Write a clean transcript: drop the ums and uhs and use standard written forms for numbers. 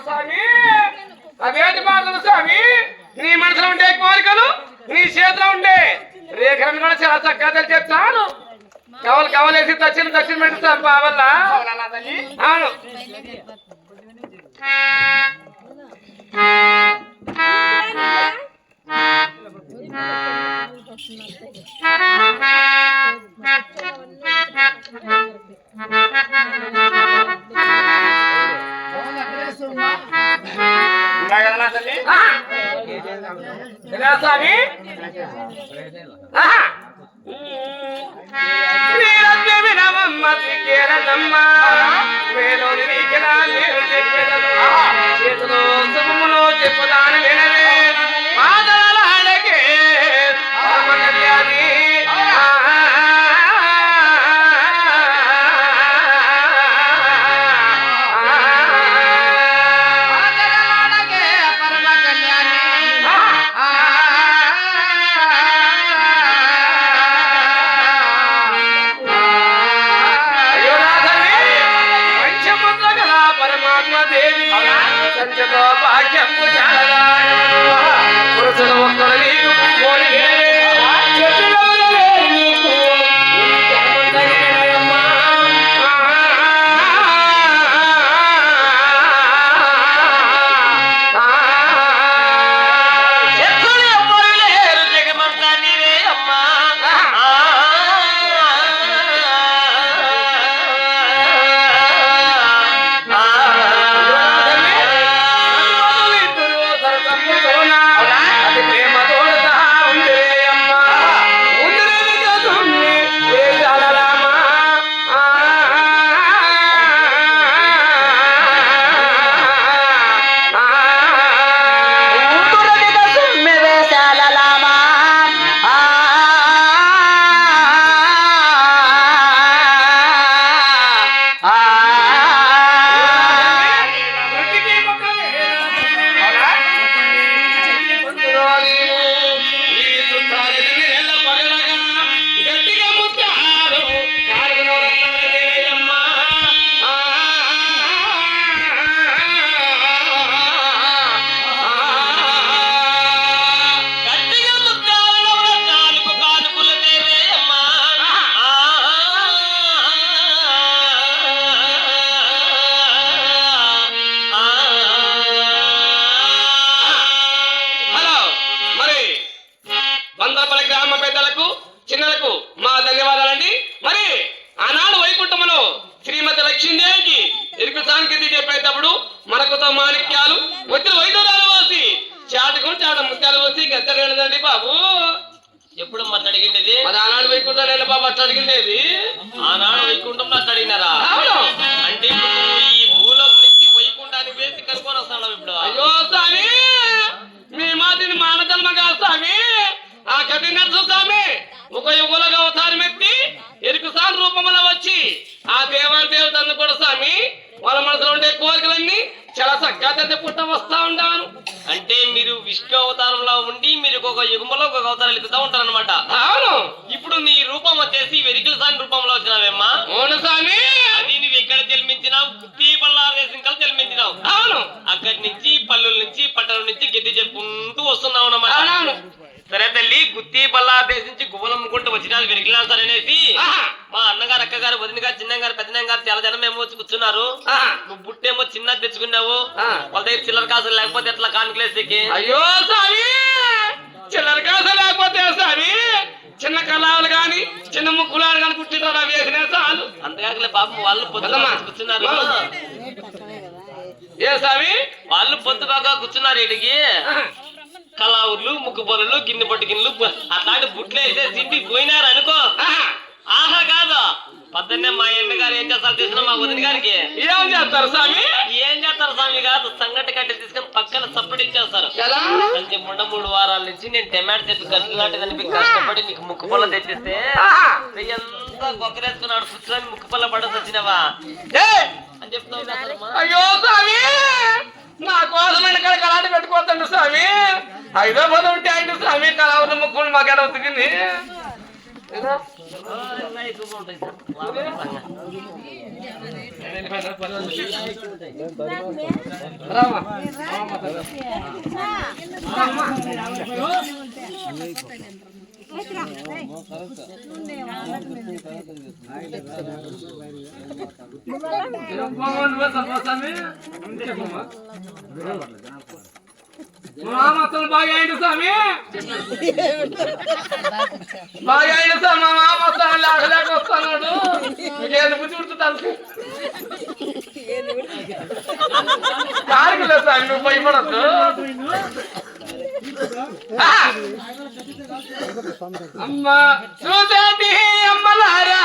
స్వామి అదేంటి మాటలు స్వామి? నీ మనసులో ఉండే కోరికలు నీ చేతిలో ఉండే రేఖలను కూడా చాలా చక్కగా చెప్తాను. కవలేసి దక్షిణ పెడతాను బావల్ల. అవును స్వామి చేతిలో శుభములో చెప్పుదాని వినవే మాదలాడకే భాగ్యము చాలా పురుషులు ఒక్కరు నీకు చిన్నలకు మా ధన్యవాదాలండి. మరి ఆనాడు వైకుంఠములో శ్రీమతి లక్ష్మీదేవికి ఇరుకు సాంకేతి చెప్పేటప్పుడు మనకుతో మాణిక్యాలు వచ్చి వైద్యురాలు పోసి చాట ముత్యాలు పోసి గద్దెండి బాబు. ఎప్పుడు అట్లా అడిగిండేది? మరి ఆనాడు వైకుంఠం బాబు అట్లా అడిగిండేది. ఆనాడు వైకుంఠంలో అట్లా అడిగినారా? అంటే ఇప్పుడు ఈ భూలోకం నుంచి వైకుంఠానికి వేసి కనుక్కొని వస్తాడు ఇప్పుడు. అయ్యో స్వామి మీ మాటిని మానజన్మ కాదు స్వామి. ఆ కఠిన స్వామి ఒక యుగులుగా అవతారం ఎత్తి ఎరుకు సార్ రూపంలో వచ్చి ఆ దేవతను కూడా స్వామి వాళ్ళ మనసులో ఉండే కోరికలన్నీ చాలా చక్కగా పుట్ట వస్తా ఉంటాను. అంటే మీరు విష్ణు అవతారంలో ఉండి మీరు ఒక యుగంలో ఒక అవతారాలు ఎక్కుతా ఉంటారు అనమాట. అవును. ఇప్పుడు నీ రూపం వచ్చేసి వెరికల సాని రూపంలో వచ్చినావేమ్మా? అవును స్వామి. అది నువ్వు ఎక్కడ జన్మించినావు? గుత్తి బల్లారేసింకలు జన్మించినావు. అవును. అక్కడి నుంచి పల్లెల నుంచి పట్టణం నుంచి గెట్టి చెప్పుకుంటూ వస్తున్నావు అన్నమాట. అవును. సరే తల్లి, గుత్తి బల్లారేసి నుంచి గువ్వలమ్ముకుంటూ వచ్చినారు వెరికినా సరే అనేసి మా అన్నగారు అక్కగారు వదిన గారు చిన్న గారు పెద్దన గారు చాలా జనం ఏమో వచ్చి కూర్చున్నారు. నువ్వు బుట్టేమో చిన్నది తెచ్చుకున్నావు. వాళ్ళ దగ్గర చిల్లర కాసులు లేకపోతే ఎట్లా కాన్కులేసేకి? అయ్యో సామి చిల్లర కాసులు లేకపోతే సామి చిన్న కళాలు గాని చిన్న ముక్కులాలు గాని కుట్టిన వేసిన చాలు. అంతకాకలే పాపం వాళ్ళు పొద్దున కూర్చున్నారు. ఏ సామి వాళ్ళు పొద్దు బాగా కూర్చున్నారు. ఇటుకి కళావులు ముక్కు పొలలు గిన్నె పట్టు గిన్నెలు అట్లాంటి బుట్లు అయితే తిండి పోయినారు అనుకో. ఆహా కాదు, పొద్దున్నే మా అన్న గారు ఏం చేస్తారు తెలిసిన మా వదిన గారికి ఏం చేస్తారు స్వామి? ఏం చేస్తారు స్వామి కాదు, సంగటి కట్టి తీసుకొని పక్కన సప్పుడు ఇచ్చేస్తారు. అంటే మొన్న 3 వారాల నుంచి నేను టమాటో చెట్టు గట్టు లాంటిదని కష్టపడి నీకు ముక్కు పొల తెచ్చిస్తే ఎంత గొక్కరేసుకున్నాడు కూర్చొని ముక్కు పొల పడేసి వచ్చినావా అని చెప్తావు. అయ్యో స్వామి నా కోసం ఇక్కడ కళాటి పెట్టుకోవద్దండి స్వామి. 5వ పదం ఉంటే ఆయన స్వామి కళావత ముక్కులు మాకేడ ఉతికింది. రామా మామతలు బాగా అయింది స్వామి బాగా అయింది సార్ మా మామస్తాను లేక వస్తున్నాడు మీకేందుకు చూడుతాను కారుకులే సార్ నువ్వు భయపడద్దు అమ్మ చూసేటి అమ్మలారా